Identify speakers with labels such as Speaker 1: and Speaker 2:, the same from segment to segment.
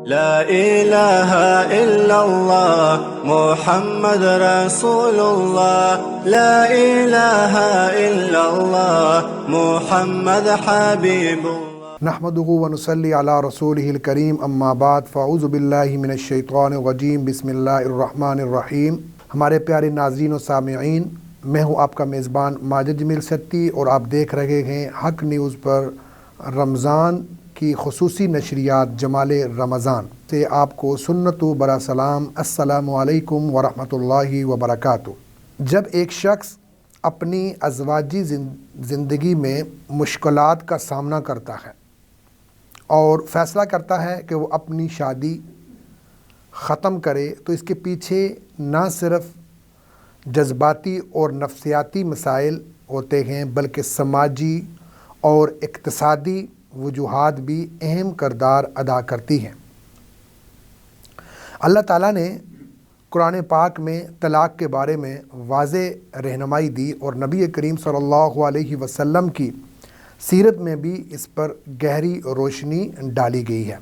Speaker 1: لا إله إلا الله محمد رسول الله لا إله إلا الله محمد حبيب الله
Speaker 2: نحمده ونصلي على رسوله الكريم اما بعد فاعوذ باللہ من الشیطان الرجیم بسم اللہ الرحمن الرحیم۔ ہمارے پیارے ناظرین و سامعین، میں ہوں آپ کا میزبان ماجد جمیل ستی اور آپ دیکھ رہے ہیں حق نیوز پر رمضان کی خصوصی نشریات جمال رمضان سے آپ کو سنت و برا سلام، السلام علیکم ورحمۃ اللہ وبرکاتہ۔ جب ایک شخص اپنی ازواجی زندگی میں مشکلات کا سامنا کرتا ہے اور فیصلہ کرتا ہے کہ وہ اپنی شادی ختم کرے، تو اس کے پیچھے نہ صرف جذباتی اور نفسیاتی مسائل ہوتے ہیں بلکہ سماجی اور اقتصادی وجوہات بھی اہم کردار ادا کرتی ہیں۔ اللہ تعالیٰ نے قرآن پاک میں طلاق کے بارے میں واضح رہنمائی دی اور نبی کریم صلی اللہ علیہ وسلم کی سیرت میں بھی اس پر گہری روشنی ڈالی گئی ہے۔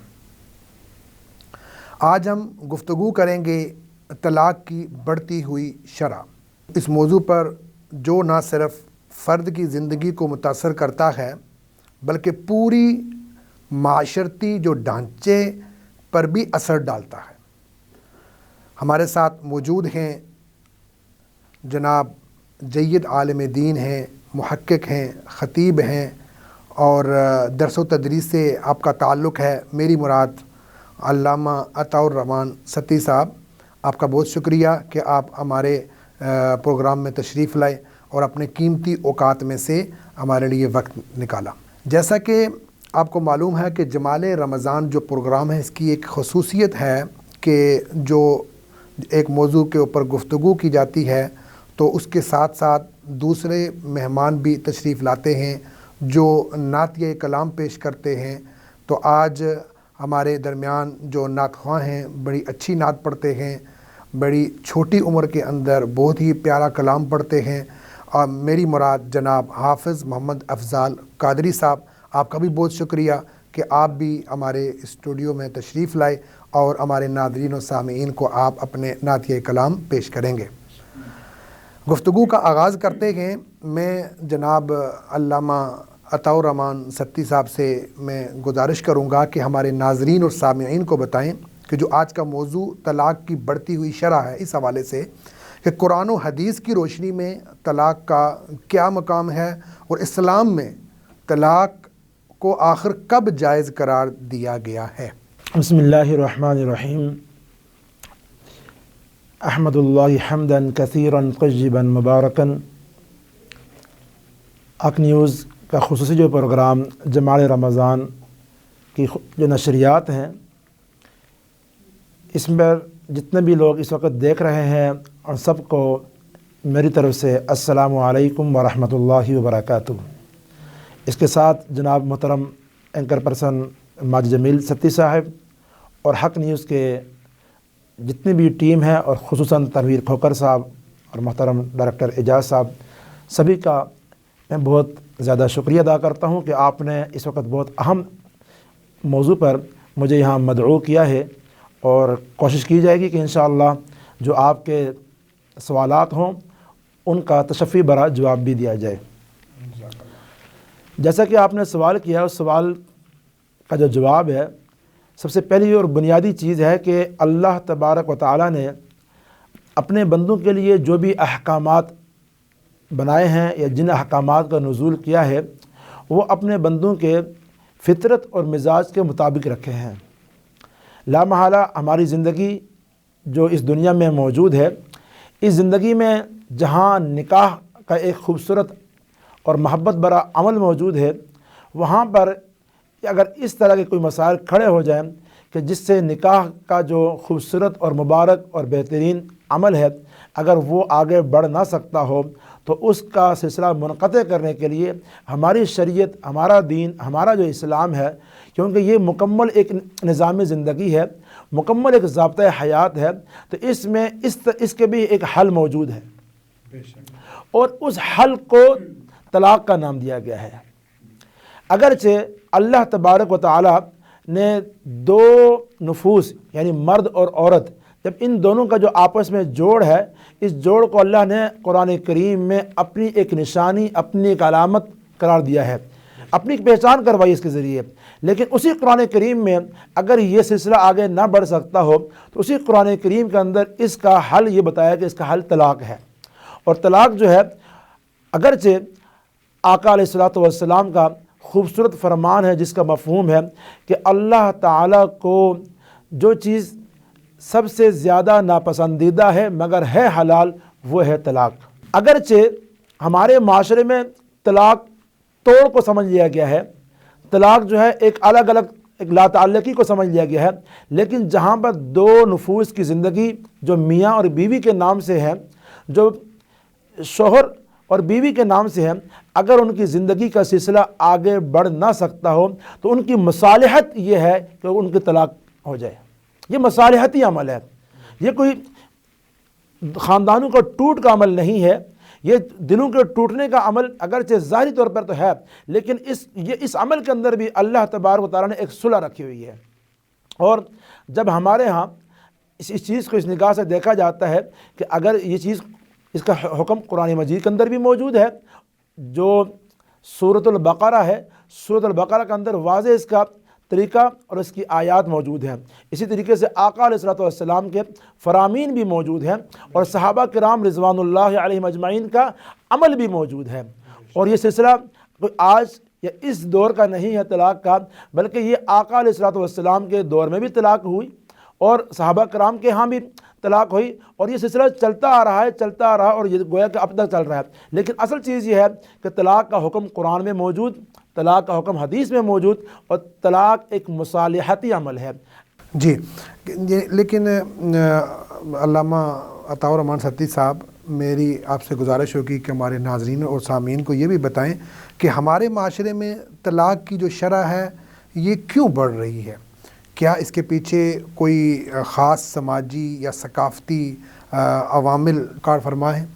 Speaker 2: آج ہم گفتگو کریں گے طلاق کی بڑھتی ہوئی شرح۔ اس موضوع پر جو نہ صرف فرد کی زندگی کو متاثر کرتا ہے بلکہ پوری معاشرتی جو ڈھانچے پر بھی اثر ڈالتا ہے۔ ہمارے ساتھ موجود ہیں جناب جید عالم دین ہیں، محقق ہیں، خطیب ہیں اور درس و تدریس سے آپ کا تعلق ہے۔ میری مراد علامہ عطاء الرحمن ستی صاحب، آپ کا بہت شکریہ کہ آپ ہمارے پروگرام میں تشریف لائے اور اپنے قیمتی اوقات میں سے ہمارے لیے وقت نکالا۔ جیسا کہ آپ کو معلوم ہے کہ جمال رمضان جو پروگرام ہے، اس کی ایک خصوصیت ہے کہ جو ایک موضوع کے اوپر گفتگو کی جاتی ہے تو اس کے ساتھ ساتھ دوسرے مہمان بھی تشریف لاتے ہیں جو نعتیہ کلام پیش کرتے ہیں۔ تو آج ہمارے درمیان جو نعت خواں ہیں، بڑی اچھی نعت پڑھتے ہیں، بڑی چھوٹی عمر کے اندر بہت ہی پیارا کلام پڑھتے ہیں، اور میری مراد جناب حافظ محمد افضال قادری صاحب، آپ کا بھی بہت شکریہ کہ آپ بھی ہمارے اسٹوڈیو میں تشریف لائے اور ہمارے ناظرین و سامعین کو آپ اپنے نعتیہ کلام پیش کریں گے۔ گفتگو کا آغاز کرتے ہیں۔ میں جناب علامہ عطاء الرحمن ستی صاحب سے میں گزارش کروں گا کہ ہمارے ناظرین اور سامعین کو بتائیں کہ جو آج کا موضوع طلاق کی بڑھتی ہوئی شرح ہے، اس حوالے سے کہ قرآن و حدیث کی روشنی میں طلاق کا کیا مقام ہے اور اسلام میں طلاق کو آخر کب جائز قرار دیا گیا ہے۔
Speaker 3: بسم اللہ الرحمن الرحیم۔ احمد اللہ حمدا کثیرا طیبا مبارکا۔ حق نیوز کا خصوصی جو پروگرام جمال رمضان کی جو نشریات ہیں، اس میں جتنے بھی لوگ اس وقت دیکھ رہے ہیں اور سب کو میری طرف سے السلام علیکم ورحمۃ اللہ وبرکاتہ۔ اس کے ساتھ جناب محترم اینکر پرسن ماجد جمیل ستی صاحب اور حق نیوز کے جتنی بھی ٹیم ہے اور خصوصاً تنویر کھوکر صاحب اور محترم ڈائریکٹر اعجاز صاحب، سبھی کا میں بہت زیادہ شکریہ ادا کرتا ہوں کہ آپ نے اس وقت بہت اہم موضوع پر مجھے یہاں مدعو کیا ہے، اور کوشش کی جائے گی کہ انشاءاللہ جو آپ کے سوالات ہوں ان کا تشفی برا جواب بھی دیا جائے۔ جیسا کہ آپ نے سوال کیا، اس سوال کا جو جواب ہے، سب سے پہلی اور بنیادی چیز ہے کہ اللہ تبارک و تعالیٰ نے اپنے بندوں کے لیے جو بھی احکامات بنائے ہیں یا جن احکامات کا نزول کیا ہے، وہ اپنے بندوں کے فطرت اور مزاج کے مطابق رکھے ہیں۔ لا محالہ ہماری زندگی جو اس دنیا میں موجود ہے، اس زندگی میں جہاں نکاح کا ایک خوبصورت اور محبت برا عمل موجود ہے، وہاں پر اگر اس طرح کے کوئی مسائل کھڑے ہو جائیں کہ جس سے نکاح کا جو خوبصورت اور مبارک اور بہترین عمل ہے اگر وہ آگے بڑھ نہ سکتا ہو، تو اس کا سلسلہ منقطع کرنے کے لیے ہماری شریعت، ہمارا دین، ہمارا جو اسلام ہے، کیونکہ یہ مکمل ایک نظام زندگی ہے، مکمل ایک ضابطۂ حیات ہے، تو اس میں اس کے بھی ایک حل موجود ہے، اور اس حل کو طلاق کا نام دیا گیا ہے۔ اگرچہ اللہ تبارک و تعالی نے دو نفوس یعنی مرد اور عورت، جب ان دونوں کا جو آپس میں جوڑ ہے، اس جوڑ کو اللہ نے قرآن کریم میں اپنی ایک نشانی، اپنی ایک علامت قرار دیا ہے، اپنی ایک پہچان کروائی اس کے ذریعے۔ لیکن اسی قرآن کریم میں اگر یہ سلسلہ آگے نہ بڑھ سکتا ہو تو اسی قرآن کریم کے اندر اس کا حل یہ بتایا کہ اس کا حل طلاق ہے۔ اور طلاق جو ہے اگرچہ آقا علیہ الصلوۃ والسلام کا خوبصورت فرمان ہے جس کا مفہوم ہے کہ اللہ تعالیٰ کو جو چیز سب سے زیادہ ناپسندیدہ ہے مگر ہے حلال، وہ ہے طلاق۔ اگرچہ ہمارے معاشرے میں طلاق توڑ کو سمجھ لیا گیا ہے، طلاق جو ہے ایک الگ الگ ایک لا تعلقی کو سمجھ لیا گیا ہے، لیکن جہاں پر دو نفوس کی زندگی جو میاں اور بیوی کے نام سے ہے، جو شوہر اور بیوی کے نام سے ہے، اگر ان کی زندگی کا سلسلہ آگے بڑھ نہ سکتا ہو تو ان کی مصالحت یہ ہے کہ ان کی طلاق ہو جائے۔ یہ مصالحتی عمل ہے، یہ کوئی خاندانوں کا ٹوٹ کا عمل نہیں ہے، یہ دلوں کے ٹوٹنے کا عمل اگرچہ ظاہری طور پر تو ہے، لیکن اس عمل کے اندر بھی اللہ تبارک و تعالیٰ نے ایک صلح رکھی ہوئی ہے۔ اور جب ہمارے ہاں اس چیز کو اس نگاہ سے دیکھا جاتا ہے کہ اگر یہ چیز، اس کا حکم قرآن مجید کے اندر بھی موجود ہے، جو سورۃ البقرہ ہے، سورۃ البقرہ کے اندر واضح اس کا طریقہ اور اس کی آیات موجود ہیں۔ اسی طریقے سے آقا علیہ الصلوۃ والسلام کے فرامین بھی موجود ہیں اور صحابہ کرام رضوان اللہ علیہم اجمعین کا عمل بھی موجود ہے۔ اور یہ سلسلہ کوئی آج یا اس دور کا نہیں ہے طلاق کا، بلکہ یہ آقا علیہ الصلوۃ والسلام کے دور میں بھی طلاق ہوئی اور صحابہ کرام کے ہاں بھی طلاق ہوئی، اور یہ سلسلہ چلتا آ رہا ہے اور یہ گویا کہ اب تک چل رہا ہے۔ لیکن اصل چیز یہ ہے کہ طلاق کا حکم قرآن میں موجود، طلاق کا حکم حدیث میں موجود، اور طلاق ایک مصالحتی عمل ہے۔
Speaker 2: جی، لیکن علامہ عطاء الرحمن ستی صاحب، میری آپ سے گزارش ہوگی کہ ہمارے ناظرین اور سامعین کو یہ بھی بتائیں کہ ہمارے معاشرے میں طلاق کی جو شرح ہے یہ کیوں بڑھ رہی ہے؟ کیا اس کے پیچھے کوئی خاص سماجی یا ثقافتی عوامل کار فرما ہیں؟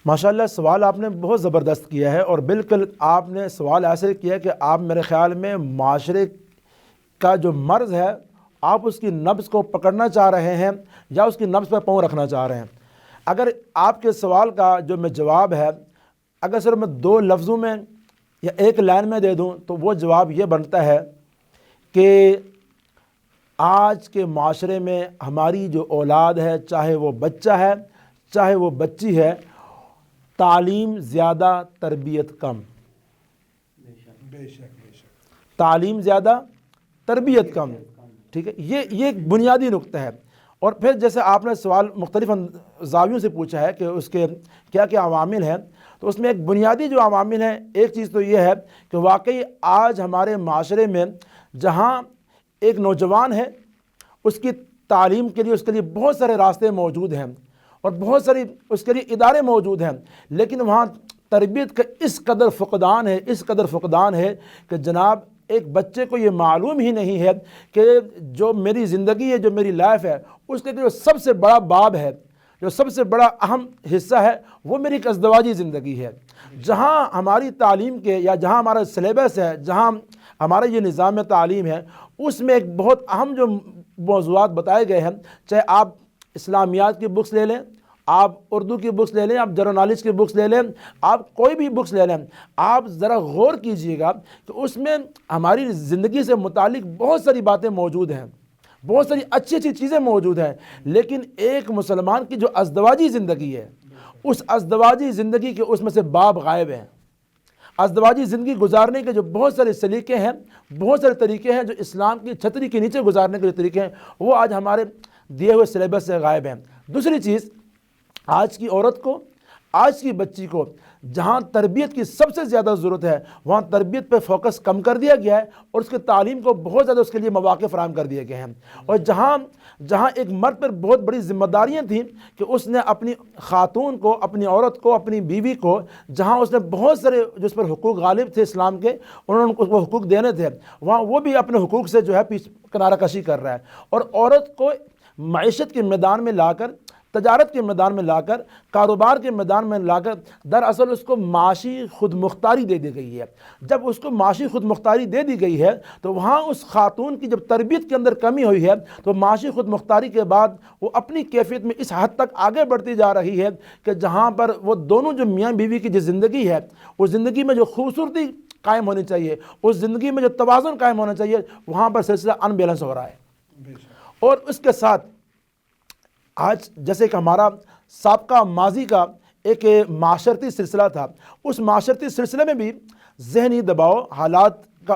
Speaker 3: ماشاءاللہ، سوال آپ نے بہت زبردست کیا ہے، اور بالکل آپ نے سوال ایسے کیا کہ آپ میرے خیال میں معاشرے کا جو مرض ہے آپ اس کی نبض کو پکڑنا چاہ رہے ہیں یا اس کی نبض پر پاؤں رکھنا چاہ رہے ہیں۔ اگر آپ کے سوال کا جو میں جواب ہے اگر صرف میں دو لفظوں میں یا ایک لائن میں دے دوں تو وہ جواب یہ بنتا ہے کہ آج کے معاشرے میں ہماری جو اولاد ہے، چاہے وہ بچہ ہے چاہے وہ بچی ہے، تعلیم زیادہ تربیت کم۔ تعلیم زیادہ تربیت کم، ٹھیک ہے، یہ ایک بنیادی نقطہ ہے۔ اور پھر جیسے آپ نے سوال مختلف زاویوں سے پوچھا ہے کہ اس کے کیا کیا عوامل ہیں، تو اس میں ایک بنیادی جو عوامل ہیں، ایک چیز تو یہ ہے کہ واقعی آج ہمارے معاشرے میں جہاں ایک نوجوان ہے، اس کی تعلیم کے لیے اس کے لیے بہت سارے راستے موجود ہیں اور بہت ساری اس کے لیے ادارے موجود ہیں، لیکن وہاں تربیت کا اس قدر فقدان ہے کہ جناب ایک بچے کو یہ معلوم ہی نہیں ہے کہ جو میری زندگی ہے، جو میری لائف ہے، اس کے جو سب سے بڑا باب ہے، جو سب سے بڑا اہم حصہ ہے، وہ میری ایک ازدواجی زندگی ہے۔ جہاں ہماری تعلیم کے یا جہاں ہمارا سلیبس ہے، جہاں ہمارا یہ نظام تعلیم ہے، اس میں ایک بہت اہم جو موضوعات بتائے گئے ہیں، چاہے آپ اسلامیات کی بکس لے لیں، آپ اردو کی بکس لے لیں، آپ جنرل نالج کی بکس لے لیں، آپ کوئی بھی بکس لے لیں، آپ ذرا غور کیجئے گا کہ اس میں ہماری زندگی سے متعلق بہت ساری باتیں موجود ہیں، بہت ساری اچھی اچھی چیزیں موجود ہیں، لیکن ایک مسلمان کی جو ازدواجی زندگی ہے، اس ازدواجی زندگی کے اس میں سے باب غائب ہیں۔ ازدواجی زندگی گزارنے کے جو بہت سارے سلیقے ہیں، بہت سارے طریقے ہیں جو اسلام کی چھتری کے نیچے گزارنے کے جو طریقے ہیں، وہ آج ہمارے دیے ہوئے سلیبس سے غائب ہیں۔ دوسری چیز، آج کی عورت کو، آج کی بچی کو جہاں تربیت کی سب سے زیادہ ضرورت ہے، وہاں تربیت پہ فوکس کم کر دیا گیا ہے اور اس کے تعلیم کو بہت زیادہ اس کے لیے مواقع فراہم کر دیے گئے ہیں۔ اور جہاں ایک مرد پر بہت بڑی ذمہ داریاں تھیں کہ اس نے اپنی خاتون کو، اپنی عورت کو، اپنی بیوی کو، جہاں اس نے بہت سارے جو اس پر حقوق غالب تھے اسلام کے، انہوں نے وہ حقوق دینے تھے، وہاں وہ بھی اپنے حقوق سے جو ہے کنارہ کشی کر رہا ہے۔ اور عورت کو معیشت کے میدان میں لا کر تجارت کے میدان میں لا کر، کاروبار کے میدان میں لا کر دراصل اس کو معاشی خود مختاری دے دی گئی ہے۔ جب اس کو معاشی خود مختاری دے دی گئی ہے تو وہاں اس خاتون کی جب تربیت کے اندر کمی ہوئی ہے تو معاشی خود مختاری کے بعد وہ اپنی کیفیت میں اس حد تک آگے بڑھتی جا رہی ہے کہ جہاں پر وہ دونوں جو میاں بیوی کی جو زندگی ہے، اس زندگی میں جو خوبصورتی قائم ہونی چاہیے، اس زندگی میں جو توازن قائم ہونا چاہیے، وہاں پر سلسلہ ان بیلنس ہو رہا ہے۔ اور اس کے ساتھ آج جیسے کہ ہمارا سابقہ ماضی کا ایک معاشرتی سلسلہ تھا، اس معاشرتی سلسلے میں بھی ذہنی دباؤ، حالات کا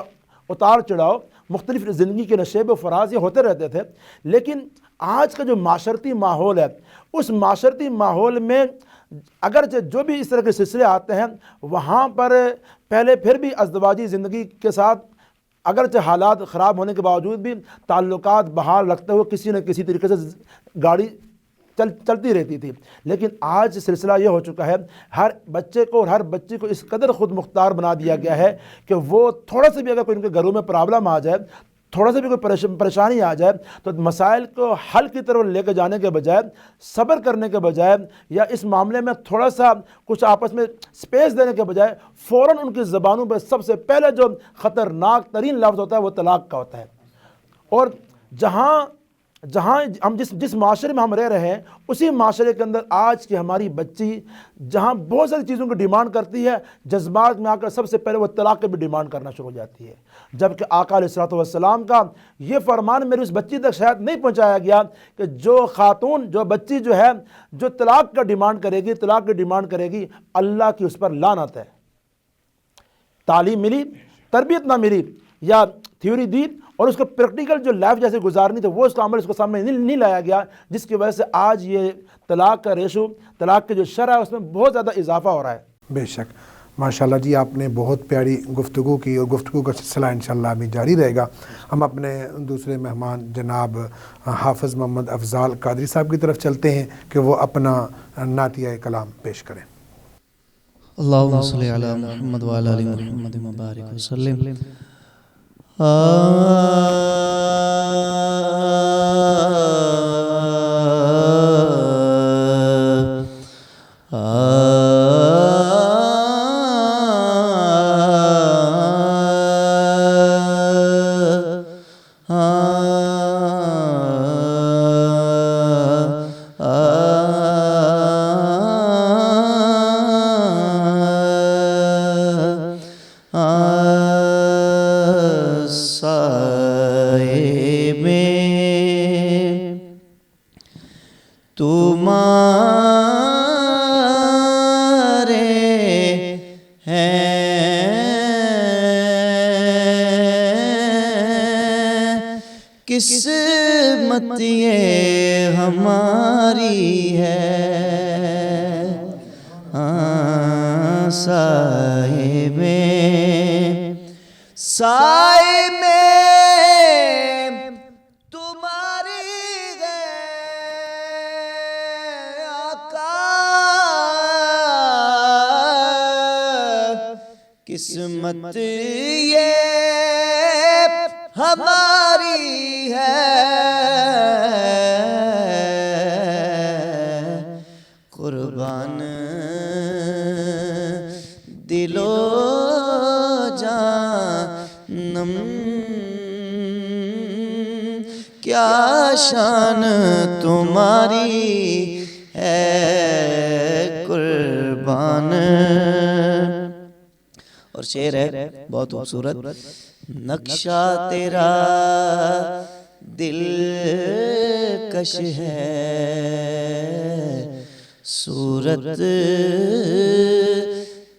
Speaker 3: اتار چڑھاؤ، مختلف زندگی کے نشیب و فراز یہ ہوتے رہتے تھے، لیکن آج کا جو معاشرتی ماحول ہے، اس معاشرتی ماحول میں اگرچہ جو بھی اس طرح کے سلسلے آتے ہیں وہاں پر پہلے پھر بھی ازدواجی زندگی کے ساتھ اگرچہ حالات خراب ہونے کے باوجود بھی تعلقات بحال رکھتے ہوئے کسی نہ کسی طریقے سے گاڑی چلتی رہتی تھی، لیکن آج سلسلہ یہ ہو چکا ہے ہر بچے کو اور ہر بچی کو اس قدر خود مختار بنا دیا گیا ہے کہ وہ تھوڑا سا بھی اگر کوئی ان کے گھروں میں پرابلم آ جائے، تھوڑا سا بھی کوئی پریشانی آ جائے تو مسائل کو حل کی طرف لے کے جانے کے بجائے، صبر کرنے کے بجائے یا اس معاملے میں تھوڑا سا کچھ آپس میں سپیس دینے کے بجائے فوراً ان کی زبانوں پہ سب سے پہلے جو خطرناک ترین لفظ ہوتا ہے وہ طلاق کا ہوتا ہے۔ اور جہاں ہم جس معاشرے میں ہم رہ رہے ہیں اسی معاشرے کے اندر آج کی ہماری بچی جہاں بہت ساری چیزوں کی ڈیمانڈ کرتی ہے، جذبات میں آ کر سب سے پہلے وہ طلاق کی بھی ڈیمانڈ کرنا شروع ہو جاتی ہے، جبکہ آقا علیہ الصلوۃ والسلام کا یہ فرمان میری اس بچی تک شاید نہیں پہنچایا گیا کہ جو خاتون جو بچی جو ہے جو طلاق کا ڈیمانڈ کرے گی، طلاق کی ڈیمانڈ کرے گی، اللہ کی اس پر لعنت ہے۔ تعلیم ملی، تربیت نہ ملی یا تھیوری دی اور اس کو پریکٹیکل جو لائف جیسے گزارنی تھی وہ اس کا عمل اس کو سامنے نہیں لایا گیا، جس کی وجہ سے آج یہ طلاق کا ریشو، طلاق کی جو شرح ہے اس میں بہت زیادہ اضافہ ہو رہا ہے۔
Speaker 2: بے شک ماشاءاللہ جی، آپ نے بہت پیاری گفتگو کی اور گفتگو کا سلسلہ انشاءاللہ ابھی جاری رہے گا۔ ہم اپنے دوسرے مہمان جناب حافظ محمد افضال قادری صاحب کی طرف چلتے ہیں کہ وہ اپنا نعتیہ کلام پیش کریں۔
Speaker 4: اللہم صلی علی محمد وعلی آل محمد مبارک وسلم۔ قسمت یہ ہماری ہے، سائے میں تمہاری ہے آقا، قسمت یہ ہماری ہے، قربان دل و جانم کیا شان تمہاری ہے قربان۔ اور شعر ہے بہت خوبصورت، نقشہ تیرا دل کش ہے، صورت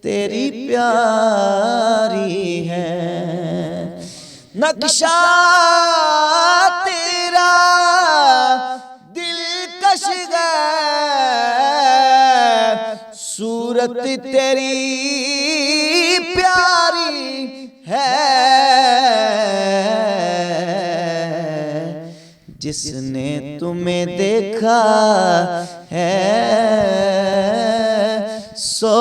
Speaker 4: تیری پیاری ہے، نقشہ تیرا دل کش ہے، صورت تیری پیاری ہے، جس نے تمہیں دیکھا ہے سو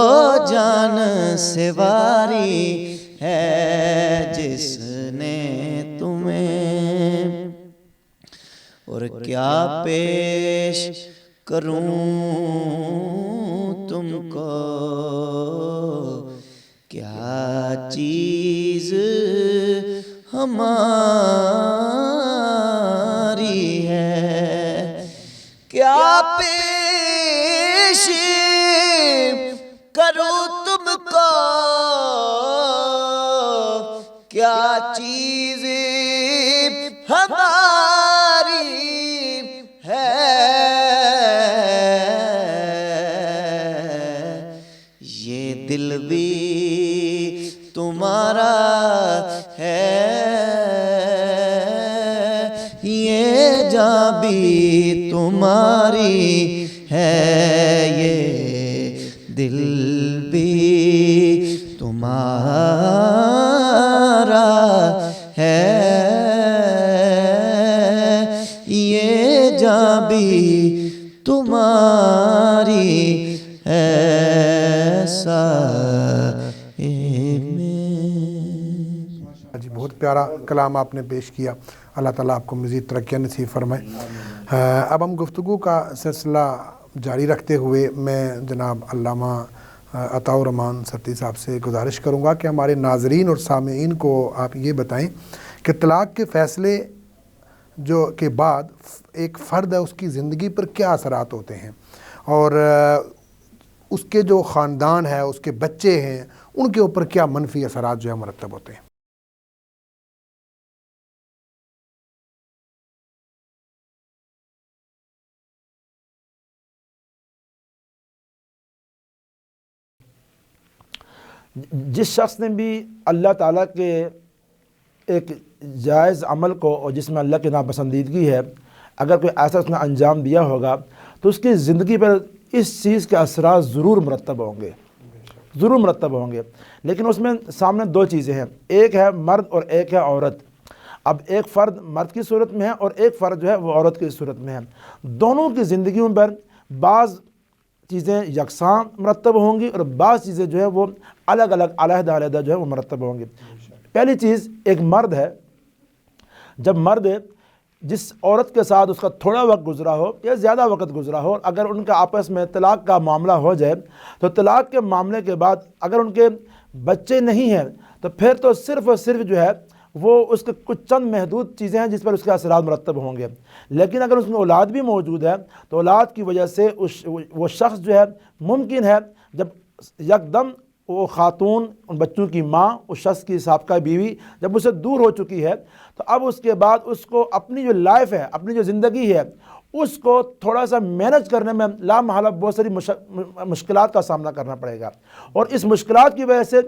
Speaker 4: جان سے واری ہے، جس نے تمہیں اور کیا پیش کروں تم کو، کیا چیز ہماری ہے، کیا پیش کروں تم کو، کیا چیز ہماری ہے، یہ دل بھی تمہارا ہے، یہ جاں بھی تمہاری ہے، یہ دل بھی تمہارا ہے، یہ جاں بھی تمہاری ہے، صاحب
Speaker 2: جی بہت پیارا کلام آپ نے پیش کیا، اللہ تعالیٰ آپ کو مزید ترقیاں نصیب فرمائے۔ اب ہم گفتگو کا سلسلہ جاری رکھتے ہوئے میں جناب علامہ عطاء الرحمن سرتی صاحب سے گزارش کروں گا کہ ہمارے ناظرین اور سامعین کو آپ یہ بتائیں کہ طلاق کے فیصلے جو کے بعد ایک فرد ہے اس کی زندگی پر کیا اثرات ہوتے ہیں، اور اس کے جو خاندان ہے، اس کے بچے ہیں، ان کے اوپر کیا منفی اثرات جو ہے مرتب ہوتے ہیں۔
Speaker 3: جس شخص نے بھی اللہ تعالیٰ کے ایک جائز عمل کو، اور جس میں اللہ کی ناپسندیدگی ہے، اگر کوئی ایسا اس نے انجام دیا ہوگا تو اس کی زندگی پر اس چیز کے اثرات ضرور مرتب ہوں گے، ضرور مرتب ہوں گے۔ لیکن اس میں سامنے دو چیزیں ہیں، ایک ہے مرد اور ایک ہے عورت۔ اب ایک فرد مرد کی صورت میں ہے اور ایک فرد جو ہے وہ عورت کی صورت میں ہے، دونوں کی زندگیوں پر بعض چیزیں یکساں مرتب ہوں گی اور بعض چیزیں جو ہے وہ الگ الگ علیحدہ علیحدہ جو ہے وہ مرتب ہوں گی۔ پہلی چیز، ایک مرد ہے، جب مرد جس عورت کے ساتھ اس کا تھوڑا وقت گزرا ہو یا زیادہ وقت گزرا ہو، اگر ان کا آپس میں طلاق کا معاملہ ہو جائے تو طلاق کے معاملے کے بعد اگر ان کے بچے نہیں ہیں تو پھر تو صرف اور صرف جو ہے وہ اس کے کچھ چند محدود چیزیں ہیں جس پر اس کے اثرات مرتب ہوں گے۔ لیکن اگر اس میں اولاد بھی موجود ہے تو اولاد کی وجہ سے وہ شخص جو ہے ممکن ہے جب یکدم وہ خاتون ان بچوں کی ماں، اس شخص کی سابقہ بیوی جب اسے دور ہو چکی ہے تو اب اس کے بعد اس کو اپنی جو لائف ہے، اپنی جو زندگی ہے، اس کو تھوڑا سا مینج کرنے میں لا محالہ بہت ساری مشکلات کا سامنا کرنا پڑے گا، اور اس مشکلات کی وجہ سے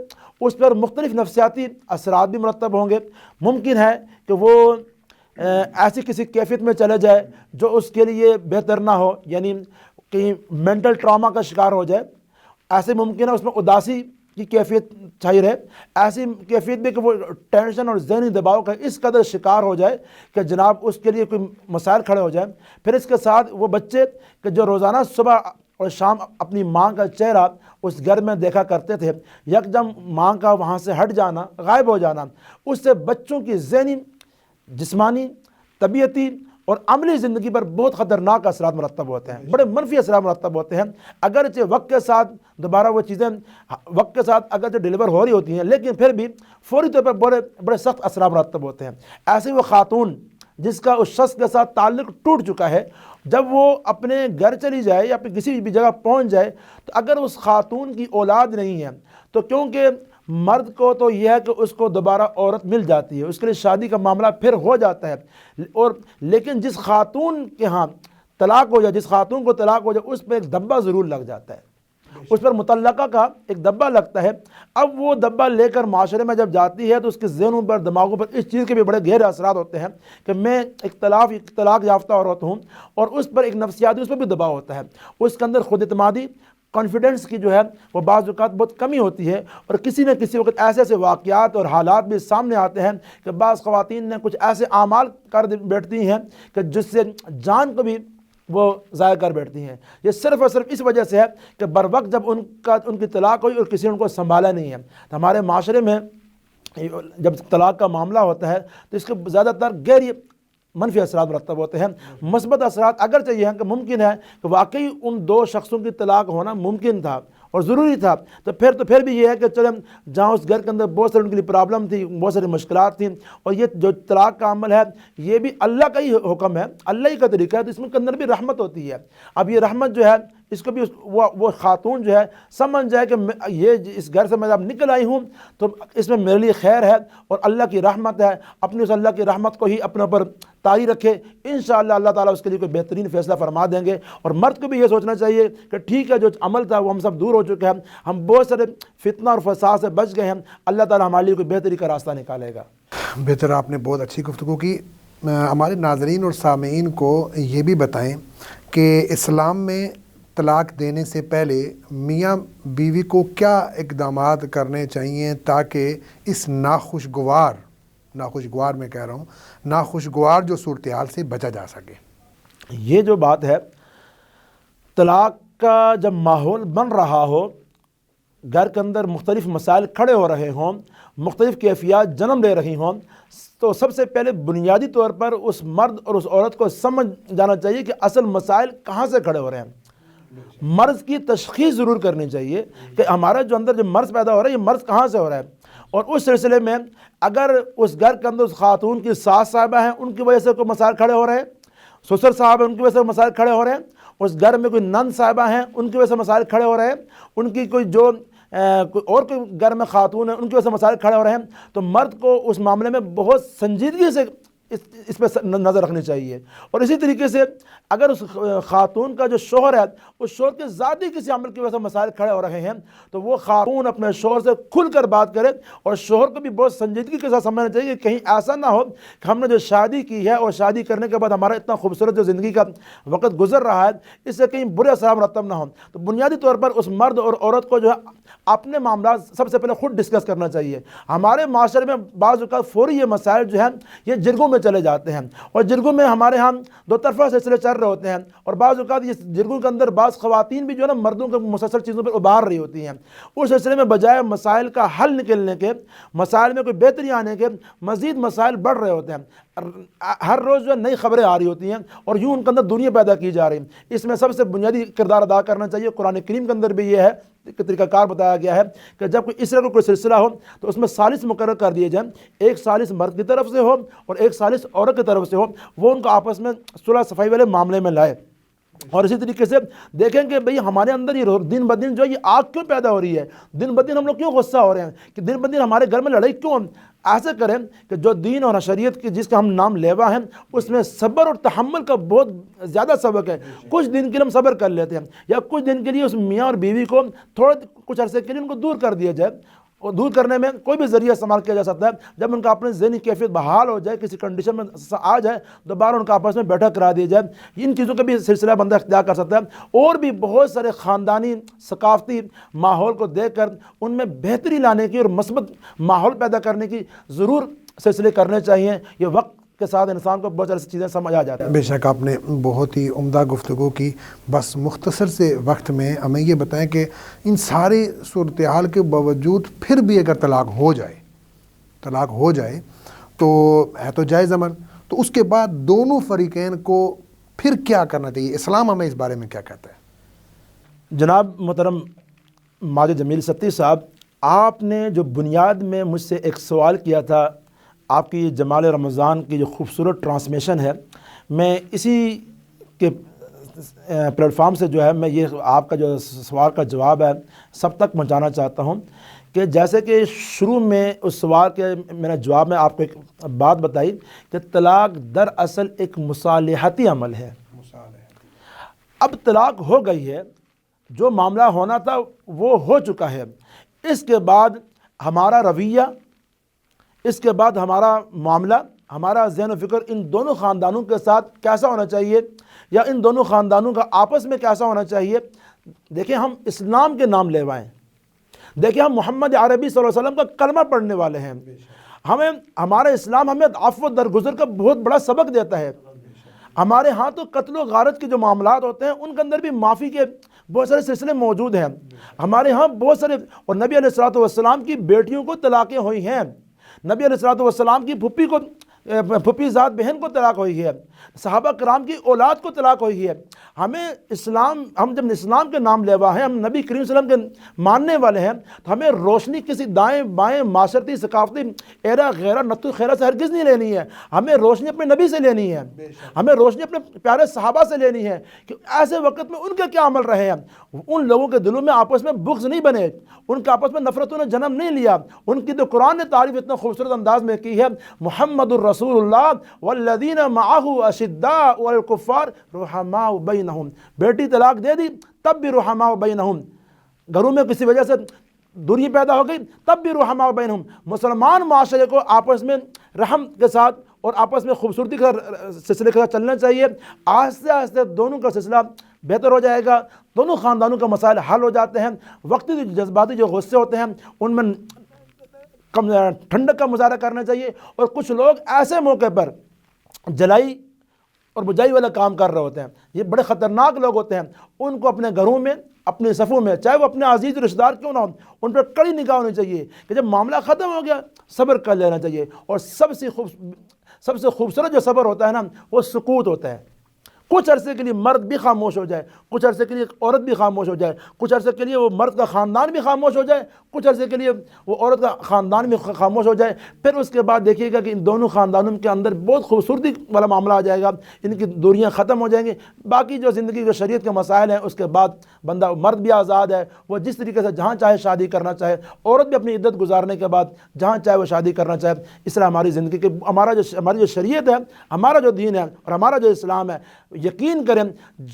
Speaker 3: اس پر مختلف نفسیاتی اثرات بھی مرتب ہوں گے۔ ممکن ہے کہ وہ ایسی کسی کیفیت میں چلے جائے جو اس کے لیے بہتر نہ ہو، یعنی کہیں مینٹل ٹراما کا شکار ہو جائے، ایسے ممکن ہے اس میں اداسی کی کیفیت چھائی رہے، ایسی کیفیت بھی کہ وہ ٹینشن اور ذہنی دباؤ کا اس قدر شکار ہو جائے کہ جناب اس کے لیے کوئی مسائل کھڑے ہو جائیں۔ پھر اس کے ساتھ وہ بچے کہ جو روزانہ صبح اور شام اپنی ماں کا چہرہ اس گھر میں دیکھا کرتے تھے، یکدم ماں کا وہاں سے ہٹ جانا، غائب ہو جانا، اس سے بچوں کی ذہنی، جسمانی، طبیعتی اور عملی زندگی پر بہت خطرناک اثرات مرتب ہوتے ہیں، بڑے منفی اثرات مرتب ہوتے ہیں۔ اگرچہ وقت کے ساتھ دوبارہ وہ چیزیں وقت کے ساتھ اگرچہ ڈیلیور ہو رہی ہوتی ہیں، لیکن پھر بھی فوری طور پر بڑے سخت اثرات مرتب ہوتے ہیں۔ ایسے وہ خاتون جس کا اس شخص کے ساتھ تعلق ٹوٹ چکا ہے، جب وہ اپنے گھر چلی جائے یا کسی بھی جگہ پہنچ جائے تو اگر اس خاتون کی اولاد نہیں ہے تو کیونکہ مرد کو تو یہ ہے کہ اس کو دوبارہ عورت مل جاتی ہے، اس کے لیے شادی کا معاملہ پھر ہو جاتا ہے، اور لیکن جس خاتون کے ہاں طلاق ہو جائے، جس خاتون کو طلاق ہو جائے، اس پہ ایک دبا ضرور لگ جاتا ہے، اس پر متعلقہ کا ایک دبا لگتا ہے۔ اب وہ دبا لے کر معاشرے میں جب جاتی ہے تو اس کے ذہنوں پر، دماغوں پر اس چیز کے بھی بڑے گہرے اثرات ہوتے ہیں کہ میں ایک طلاق یافتہ عورت ہوں، اور اس پر ایک نفسیاتی اس پر بھی دباؤ ہوتا ہے، اس کے اندر خود اعتمادی، کانفیڈنس کی جو ہے وہ بعض اوقات بہت کمی ہوتی ہے، اور کسی نہ کسی وقت ایسے ایسے واقعات اور حالات بھی سامنے آتے ہیں کہ بعض خواتین نے کچھ ایسے اعمال کر بیٹھتی ہیں کہ جس سے جان کو بھی وہ ضائع کر بیٹھتی ہیں۔ یہ صرف اور صرف اس وجہ سے ہے کہ بر وقت جب ان کی طلاق ہوئی اور کسی نے ان کو سنبھالا نہیں ہے۔ تو ہمارے معاشرے میں جب طلاق کا معاملہ ہوتا ہے تو اس کے زیادہ تر گہری منفی اثرات مرتب ہوتے ہیں۔ مثبت اثرات اگرچہ یہ ہیں کہ ممکن ہے کہ واقعی ان دو شخصوں کی طلاق ہونا ممکن تھا اور ضروری تھا، تو پھر بھی یہ ہے کہ چلیں جہاں اس گھر کے اندر بہت سارے ان کے لیے پرابلم تھی، بہت ساری مشکلات تھیں، اور یہ جو طلاق کا عمل ہے یہ بھی اللہ کا ہی حکم ہے، اللہ ہی کا طریقہ ہے، تو اس میں کے اندر بھی رحمت ہوتی ہے۔ اب یہ رحمت جو ہے اس کو بھی وہ خاتون جو ہے سمجھ جائے کہ یہ اس گھر سے میں اب نکل آئی ہوں تو اس میں میرے لیے خیر ہے اور اللہ کی رحمت ہے، اپنی اس اللہ کی رحمت کو ہی اپنے اوپر طاری رکھے، انشاءاللہ اللہ تعالیٰ اس کے لیے کوئی بہترین فیصلہ فرما دیں گے۔ اور مرد کو بھی یہ سوچنا چاہیے کہ ٹھیک ہے جو عمل تھا وہ ہم سب دور ہو چکے ہیں، ہم بہت سارے فتنہ اور فساد سے بچ گئے ہیں، اللہ تعالیٰ ہمارے لیے کوئی بہتری کا راستہ نکالے گا۔
Speaker 2: بہتر، آپ نے بہت اچھی گفتگو کی۔ ہمارے ناظرین اور سامعین کو یہ بھی بتائیں کہ اسلام میں طلاق دینے سے پہلے میاں بیوی کو کیا اقدامات کرنے چاہیے تاکہ اس ناخوشگوار میں کہہ رہا ہوں ناخوشگوار جو صورتحال سے بچا جا سکے؟
Speaker 3: یہ جو بات ہے، طلاق کا جب ماحول بن رہا ہو، گھر کے اندر مختلف مسائل کھڑے ہو رہے ہوں، مختلف کیفیات جنم لے رہی ہوں، تو سب سے پہلے بنیادی طور پر اس مرد اور اس عورت کو سمجھ جانا چاہیے کہ اصل مسائل کہاں سے کھڑے ہو رہے ہیں۔ مرض کی تشخیص ضرور کرنی چاہیے کہ ہمارا جو اندر جو مرض پیدا ہو رہا ہے یہ مرض کہاں سے ہو رہا ہے، اور اس سلسلے میں اگر اس گھر کے اندر اس خاتون کی ساس صاحبہ ہیں ان کی وجہ سے کوئی مسائل کھڑے ہو رہے ہیں، سسر صاحب ہیں ان کی وجہ سے مسائل کھڑے ہو رہے ہیں، اس گھر میں کوئی نند صاحبہ ہیں ان کی وجہ سے مسائل کھڑے ہو رہے ہیں، ان کی کوئی جو کوئی گھر میں خاتون ہیں ان کی وجہ سے مسائل کھڑے ہو رہے ہیں، تو مرد کو اس معاملے میں بہت سنجیدگی سے اس پہ نظر رکھنی چاہیے۔ اور اسی طریقے سے اگر اس خاتون کا جو شوہر ہے اس شوہر کے ذاتی کسی عمل کی وجہ سے مسائل کھڑے ہو رہے ہیں تو وہ خاتون اپنے شوہر سے کھل کر بات کرے، اور شوہر کو بھی بہت سنجیدگی کے ساتھ سمجھنا چاہیے کہ کہیں ایسا نہ ہو کہ ہم نے جو شادی کی ہے اور شادی کرنے کے بعد ہمارا اتنا خوبصورت جو زندگی کا وقت گزر رہا ہے اس سے کہیں برے اثرات مرتب نہ ہوں۔ تو بنیادی طور پر اس مرد اور عورت کو جو ہے اپنے معاملات سب سے پہلے خود ڈسکس کرنا چاہیے۔ ہمارے معاشرے میں بعض اوقات فوری یہ مسائل جو ہیں یہ جرگوں میں چلے جاتے ہیں، اور جرگوں میں ہمارے ہاں دو طرفہ سلسلے چل رہے ہوتے ہیں، اور بعض اوقات یہ جرگوں کے اندر بعض خواتین بھی جو ہے نا مردوں کے مسلسل چیزوں پر ابھار رہی ہوتی ہیں۔ اس سلسلے میں بجائے مسائل کا حل نکلنے کے، مسائل میں کوئی بہتری آنے کے، مزید مسائل بڑھ رہے ہوتے ہیں۔ ہر روز جو نئی خبریں آ رہی ہوتی ہیں اور یوں ان کے اندر دنیا پیدا کی جا رہی ہے۔ اس میں سب سے بنیادی کردار ادا کرنا چاہیے، قرآن کریم کے اندر بھی یہ ہے کہ طریقہ کار بتایا گیا ہے کہ جب کوئی اس طرح کا کوئی سلسلہ ہو تو اس میں ثالث مقرر کر دیے جائیں، ایک ثالث مرد کی طرف سے ہو اور ایک ثالث عورت کی طرف سے ہو، وہ ان کو آپس میں صلح صفائی والے معاملے میں لائے۔ اور اسی طریقے سے دیکھیں کہ بھئی ہمارے اندر یہ دن بدن جو یہ آگ کیوں پیدا ہو رہی ہے، دن بدن ہم لوگ کیوں غصہ ہو رہے ہیں، کہ دن بدن ہمارے گھر میں لڑائی کیوں؟ ایسے کریں کہ جو دین اور شریعت کی جس کا ہم نام لیوا ہیں اس میں صبر اور تحمل کا بہت زیادہ سبق ہے۔ کچھ دن کے لیے ہم صبر کر لیتے ہیں، یا کچھ دن کے لیے اس میاں اور بیوی کو کچھ عرصے کے لیے ان کو دور کر دیا جائے، اور دور کرنے میں کوئی بھی ذریعہ استعمال کیا جا سکتا ہے۔ جب ان کا اپنے ذہنی کیفیت بحال ہو جائے، کسی کنڈیشن میں آ جائے، دوبارہ ان کا آپس میں بیٹھک کرا دی جائے، ان چیزوں کا بھی سلسلہ بندہ اختیار کر سکتا ہے۔ اور بھی بہت سارے خاندانی ثقافتی ماحول کو دیکھ کر ان میں بہتری لانے کی اور مثبت ماحول پیدا کرنے کی ضرور سلسلے کرنے چاہیے۔ یہ وقت کے ساتھ انسان کو بہت ساری چیزیں سمجھ آ جاتی ہیں۔
Speaker 2: بے شک آپ نے بہت ہی عمدہ گفتگو کی۔ بس مختصر سے وقت میں ہمیں یہ بتائیں کہ ان سارے صورتحال کے باوجود پھر بھی اگر طلاق ہو جائے تو ہے تو جائز عمل، تو اس کے بعد دونوں فریقین کو پھر کیا کرنا چاہیے؟ اسلام ہمیں اس بارے میں کیا کہتا ہے؟
Speaker 3: جناب محترم ماجد جمیل ستی صاحب، آپ نے جو بنیاد میں مجھ سے ایک سوال کیا تھا، آپ کی جمال رمضان کی جو خوبصورت ٹرانسمیشن ہے، میں اسی کے پلیٹ فارم سے جو ہے میں یہ آپ کا جو سوال کا جواب ہے سب تک پہنچانا چاہتا ہوں کہ جیسے کہ شروع میں اس سوال کے میں نے جواب میں آپ کو ایک بات بتائی کہ طلاق دراصل ایک مصالحتی عمل ہے۔ اب طلاق ہو گئی ہے، جو معاملہ ہونا تھا وہ ہو چکا ہے، اس کے بعد ہمارا رویہ، اس کے بعد ہمارا معاملہ، ہمارا ذہن و فکر ان دونوں خاندانوں کے ساتھ کیسا ہونا چاہیے، یا ان دونوں خاندانوں کا آپس میں کیسا ہونا چاہیے۔ دیکھیں ہم اسلام کے نام لیوائیں، دیکھیں ہم محمد عربی صلی اللہ علیہ وسلم کا کلمہ پڑھنے والے ہیں، ہمارا اسلام ہمیں عفو درگزر کا بہت بڑا سبق دیتا ہے۔ ہمارے ہاں تو قتل و غارت کے جو معاملات ہوتے ہیں ان کے اندر بھی معافی کے بہت سارے سلسلے موجود ہیں۔ ہمارے ہاں بہت سارے، اور نبی علیہ الصلوۃ والسلام کی بیٹیوں کو طلاقیں ہوئی ہیں، نبی علیہ الصلوۃ والسلام کی پھپھی کو پھپھی ذات بہن کو طلاق ہوئی ہے، صحابہ کرام کی اولاد کو طلاق ہوئی ہے۔ ہمیں اسلام، ہم جب اسلام کے نام لیوا ہیں، ہم نبی کریم صلی اللہ علیہ وسلم کے ماننے والے ہیں، تو ہمیں روشنی کسی دائیں بائیں معاشرتی ثقافتی ایرا غیرہ نتو خیرہ سے ہرگز نہیں لینی ہے، ہمیں روشنی اپنے نبی سے لینی ہے، ہمیں روشنی اپنے پیارے صحابہ سے لینی ہے کہ ایسے وقت میں ان کے کیا عمل رہے ہیں۔ ان لوگوں کے دلوں میں آپس میں بغض نہیں بنے، ان کے آپس میں نفرتوں نے جنم نہیں لیا۔ ان کی تو قرآن نے تعریف اتنا خوبصورت انداز میں کی ہے، محمد الرسول اللہ والذین معہ اشداء والکفار رحماء بینہم۔ بیٹی طلاق دے دی تب بھی رحماء بینہم، گھروں میں کسی وجہ سے دوری پیدا ہو گئی تب بھی رحماء بینہم۔ مسلمان معاشرے کو آپس میں رحم کے ساتھ اور آپس میں خوبصورتی کا سلسلے کے ساتھ چلنا چاہیے۔ آہستہ آہستہ دونوں کا سلسلہ بہتر ہو جائے گا، دونوں خاندانوں کا مسائل حل ہو جاتے ہیں۔ وقتی جو جذباتی جو غصے ہوتے ہیں ان میں ٹھنڈک کا مظاہرہ کرنا چاہیے۔ اور کچھ لوگ ایسے موقع پر جلائی اور بجائی والا کام کر رہے ہوتے ہیں، یہ بڑے خطرناک لوگ ہوتے ہیں۔ ان کو اپنے گھروں میں، اپنے صفوں میں، چاہے وہ اپنے عزیز رشتہ دار کیوں نہ ہو، ان پر کڑی نگاہ ہونی چاہیے کہ جب معاملہ ختم ہو گیا صبر کر لینا چاہیے۔ اور سب سے خوبصورت جو صبر ہوتا ہے نا، وہ سکوت ہوتا ہے۔ کچھ عرصے کے لیے مرد بھی خاموش ہو جائے، کچھ عرصے کے لیے عورت بھی خاموش ہو جائے، کچھ عرصے کے لیے وہ مرد کا خاندان بھی خاموش ہو جائے، کچھ عرصے کے لیے وہ عورت کا خاندان بھی خاموش ہو جائے۔ پھر اس کے بعد دیکھیے گا کہ ان دونوں خاندانوں کے اندر بہت خوبصورتی والا معاملہ آ جائے گا، ان کی دوریاں ختم ہو جائیں گی۔ باقی جو زندگی جو شریعت کے مسائل ہیں اس کے بعد بندہ مرد بھی آزاد ہے، وہ جس طریقے سے جہاں چاہے شادی کرنا چاہے، عورت بھی اپنی عدت گزارنے کے بعد جہاں چاہے وہ شادی کرنا چاہے۔ اس طرح ہماری زندگی کے ہماری جو شریعت ہے، ہمارا جو دین ہے اور ہمارا جو اسلام ہے، یقین کریں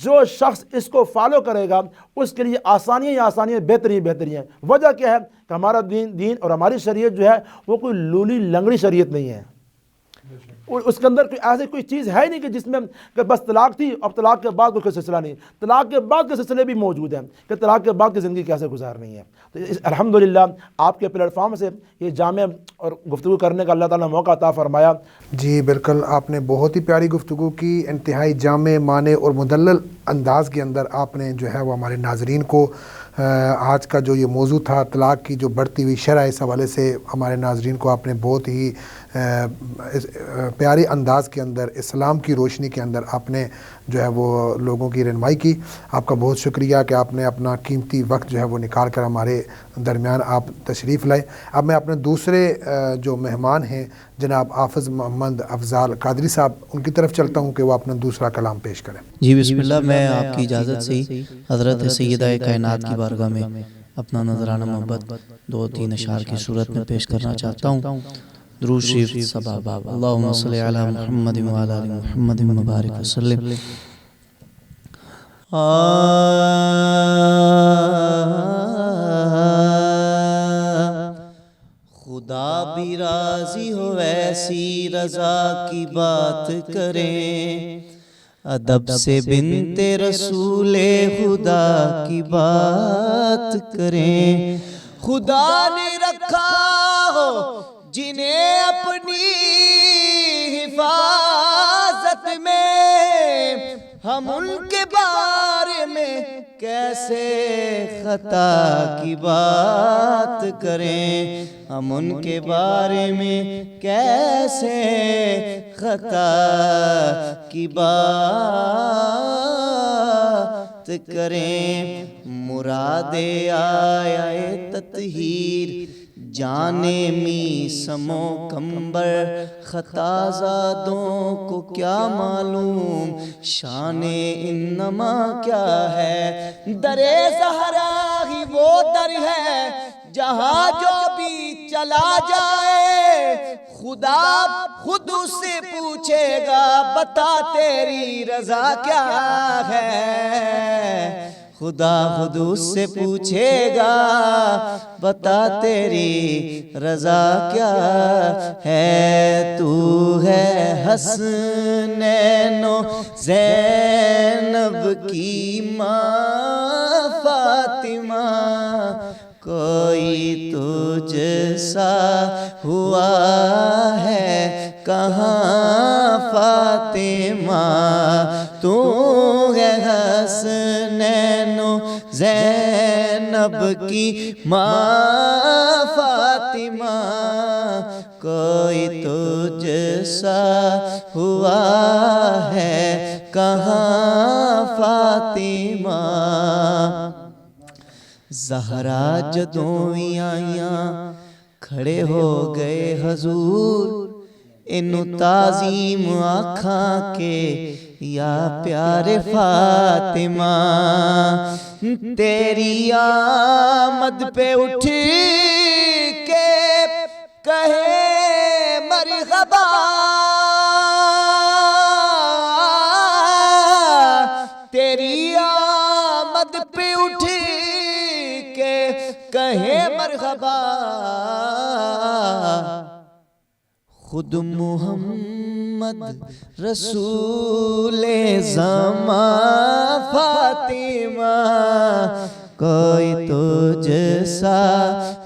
Speaker 3: جو شخص اس کو فالو کرے گا اس کے لیے آسانیاں ہی آسانیاں، بہتری بہتری ہیں۔ وجہ کیا ہے کہ ہمارا دین اور ہماری شریعت جو ہے وہ کوئی لولی لنگڑی شریعت نہیں ہے۔ اس کے اندر ایسی کوئی چیز ہے نہیں کہ جس میں کہ بس طلاق تھی اب طلاق کے بعد کوئی سلسلہ نہیں، طلاق کے بعد کے سلسلے بھی موجود ہیں کہ طلاق کے بعد کی زندگی کیسے گزارنی ہے۔ تو الحمدللہ آپ کے پلیٹ فارم سے یہ جامع اور گفتگو کرنے کا اللہ تعالیٰ نے موقع عطا فرمایا۔
Speaker 2: جی بالکل، آپ نے بہت ہی پیاری گفتگو کی، انتہائی جامع، معنی اور مدلل انداز کے اندر آپ نے جو ہے وہ ہمارے ناظرین کو آج کا جو یہ موضوع تھا طلاق کی جو بڑھتی ہوئی شرح، اس حوالے سے ہمارے ناظرین کو آپ نے بہت ہی پیارے انداز کے اندر، اسلام کی روشنی کے اندر آپ نے جو ہے وہ لوگوں کی رہنمائی کی۔ آپ کا بہت شکریہ کہ آپ نے اپنا قیمتی وقت جو ہے وہ نکال کر ہمارے درمیان آپ تشریف لائے۔ اب میں اپنے دوسرے جو مہمان ہیں جناب حافظ محمد افضال قادری صاحب، ان کی طرف چلتا ہوں کہ وہ اپنا دوسرا کلام پیش کریں۔
Speaker 4: جی بسم اللہ، میں آپ کی اجازت سے ہی حضرت سیدہ کائنات کی بارگاہ میں اپنا نذرانہ محبت 2-3 اشعار کی صورت میں پیش کرنا چاہتا ہوں۔ درود شریف سبا باب، اللہم صلی علی محمد وعلی آل محمد مبارک وسلم۔ خدا بھی راضی ہو ایسی رضا کی بات کریں، ادب سے بنت رسول خدا کی بات کریں۔ خدا نے رکھا ہو جنہیں اپنی حفاظت میں، ہم ان کے بارے میں کیسے خطا کی بات کریں، ہم ان کے بارے میں کیسے خطا کی بات کریں۔ مراد آیا تطہیر جانے می سمو کمبر، خطا زادوں کو کیا معلوم شان انما کیا ہے۔ در زہرا ہی وہ در ہے جہاں جو بھی چلا جائے، خدا خود اس سے پوچھے گا بتا تیری رضا کیا ہے۔ خدا خود اس سے پوچھے گا بتا تیری رضا کیا ہے۔ تو ہے حسنین و زینب کی ماں فاطمہ، کوئی تجھ سا ہوا ہے کہاں فاطمہ، تو ہے حسنین و زینب کی ماں فاطمہ، کوئی تجھ سا ہوا ہے کہاں فاطمہ زہرا جدوں وی آئیاں کھڑے ہو گئے حضور انو تعظیم آکھاں کے یا پیارے فاطمہ تیری آمد پہ اٹھ کے کہے مرحبا تیری آمد پہ اٹھ کے کہے مرحبا خود محمد رسول زمان فاطمہ کوئی تجھ سا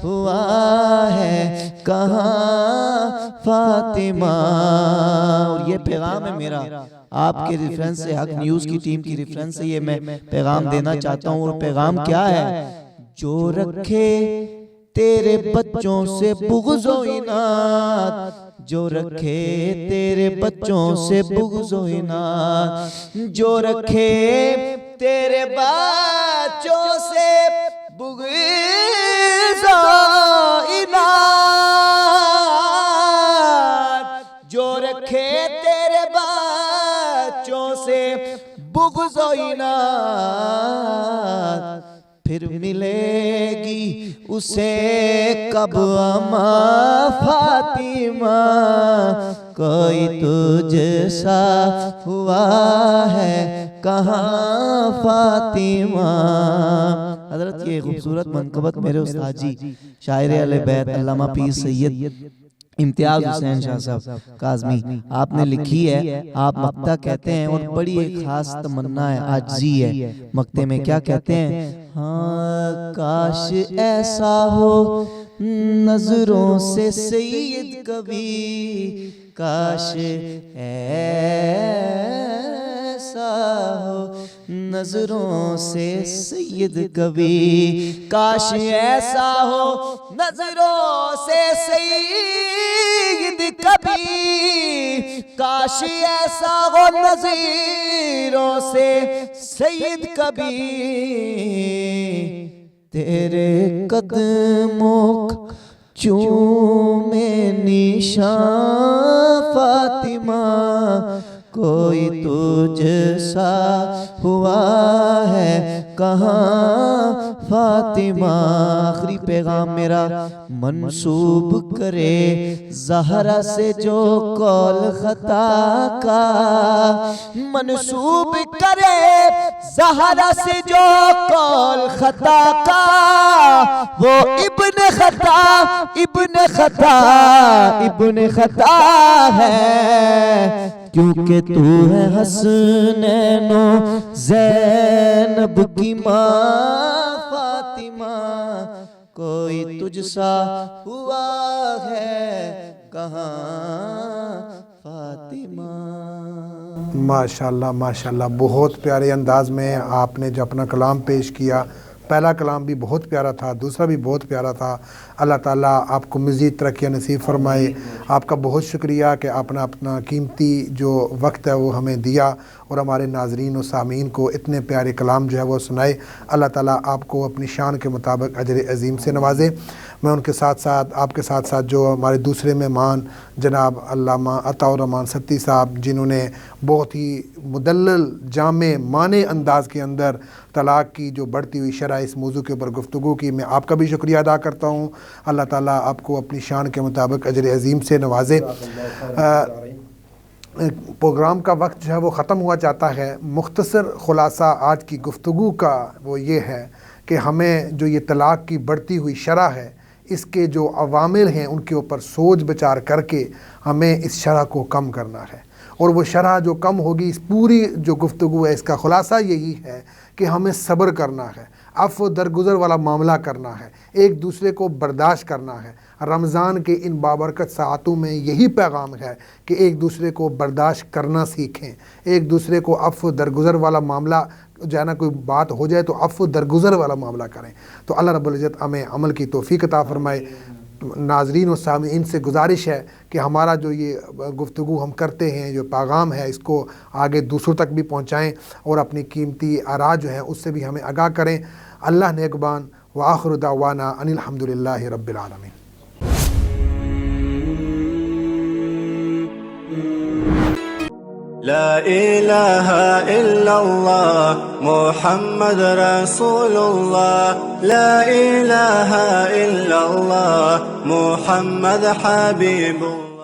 Speaker 4: ہوا ہے کہاں فاطمہ اور یہ پیغام ہے میرا آپ کے ریفرنس سے حق نیوز کی ٹیم کی ریفرنس سے یہ میں پیغام دینا چاہتا ہوں اور پیغام کیا ہے جو رکھے تیرے بچوں سے بغض و عناد جو رکھے تیرے بچوں سے بغض و عناد جو رکھے تیرے بچوں سے بغض و عناد جو رکھے تیرے بچوں سے بغض و عناد پھر ملے گی اسے کب اماں فاطمہ کوئی تجھ سا ہوا ہے کہاں فاطمہ حضرت یہ خوبصورت منقبت میرے استاد جی شاعر اہل بیت علامہ پیر سید امتیاز حسین شاہ صاحب کاظمی آپ نے لکھی ہے آپ مقطع کہتے ہیں اور بڑی ایک خاص تمنا ہے عاجزی ہے مقطع میں کیا کہتے ہیں ہاں کاش ایسا ہو نظروں سے سید کبھی کاش ایسا ہو نظروں سے سید کبھی کاش ایسا ہو نظروں سے سید کبھی کاش ایسا ہو نظروں سے سید کبھی تیرے قدموں چومے نشان فاطمہ کوئی تجھ سا ہوا ہے کہاں فاطمہ آخری پیغام میرا منسوب کرے زہرا سے جو قول خطا کا منسوب کرے زہرا سے جو قول خطا کا وہ ابن خطا ہے کیونکہ تو ہے حسنین و زینب کی ماں فاطمہ کوئی تجھ سا ہوا ہے کہاں فاطمہ
Speaker 2: ماشاءاللہ ماشاءاللہ بہت پیارے انداز میں آپ نے جو اپنا کلام پیش کیا پہلا کلام بھی بہت پیارا تھا دوسرا بھی بہت پیارا تھا اللہ تعالیٰ آپ کو مزید ترقی نصیب فرمائے آپ کا بہت شکریہ کہ آپ نے اپنا قیمتی جو وقت ہے وہ ہمیں دیا اور ہمارے ناظرین و سامعین کو اتنے پیارے کلام جو ہے وہ سنائے اللہ تعالیٰ آپ کو اپنی شان کے مطابق اجر عظیم سے نوازے میں ان کے ساتھ ساتھ آپ کے ساتھ ساتھ جو ہمارے دوسرے مہمان جناب علامہ عطاء الرحمن ستی صاحب جنہوں نے بہت ہی مدلل جامع معنی انداز کے اندر طلاق کی جو بڑھتی ہوئی شرح اس موضوع کے اوپر گفتگو کی میں آپ کا بھی شکریہ ادا کرتا ہوں اللہ تعالیٰ آپ کو اپنی شان کے مطابق اجر عظیم سے نوازے پروگرام کا وقت جو ہے وہ ختم ہوا جاتا ہے مختصر خلاصہ آج کی گفتگو کا وہ یہ ہے کہ ہمیں جو یہ طلاق کی بڑھتی ہوئی شرح ہے اس کے جو عوامل ہیں ان کے اوپر سوچ بچار کر کے ہمیں اس شرح کو کم کرنا ہے اور وہ شرح جو کم ہوگی اس پوری جو گفتگو ہے اس کا خلاصہ یہی ہے کہ ہمیں صبر کرنا ہے عفو درگزر والا معاملہ کرنا ہے ایک دوسرے کو برداشت کرنا ہے رمضان کے ان بابرکت ساعتوں میں یہی پیغام ہے کہ ایک دوسرے کو برداشت کرنا سیکھیں ایک دوسرے کو عفو درگزر والا معاملہ جو ہے نا کوئی بات ہو جائے تو عفو درگزر والا معاملہ کریں تو اللہ رب العزت ہمیں عمل کی توفیق عطا فرمائے ناظرین و سامعین سے گزارش ہے کہ ہمارا جو یہ گفتگو ہم کرتے ہیں، جو پیغام ہے، اس کو آگے دوسروں تک بھی پہنچائیں اور اپنی قیمتی آراء جو ہے اس سے بھی ہمیں آگاہ کریں۔ اللہ نگہبان، وآخر دعوانا ان الحمدللہ رب العالمین۔
Speaker 1: لا إله إلا الله محمد رسول الله، لا إله إلا الله محمد حبيب الله۔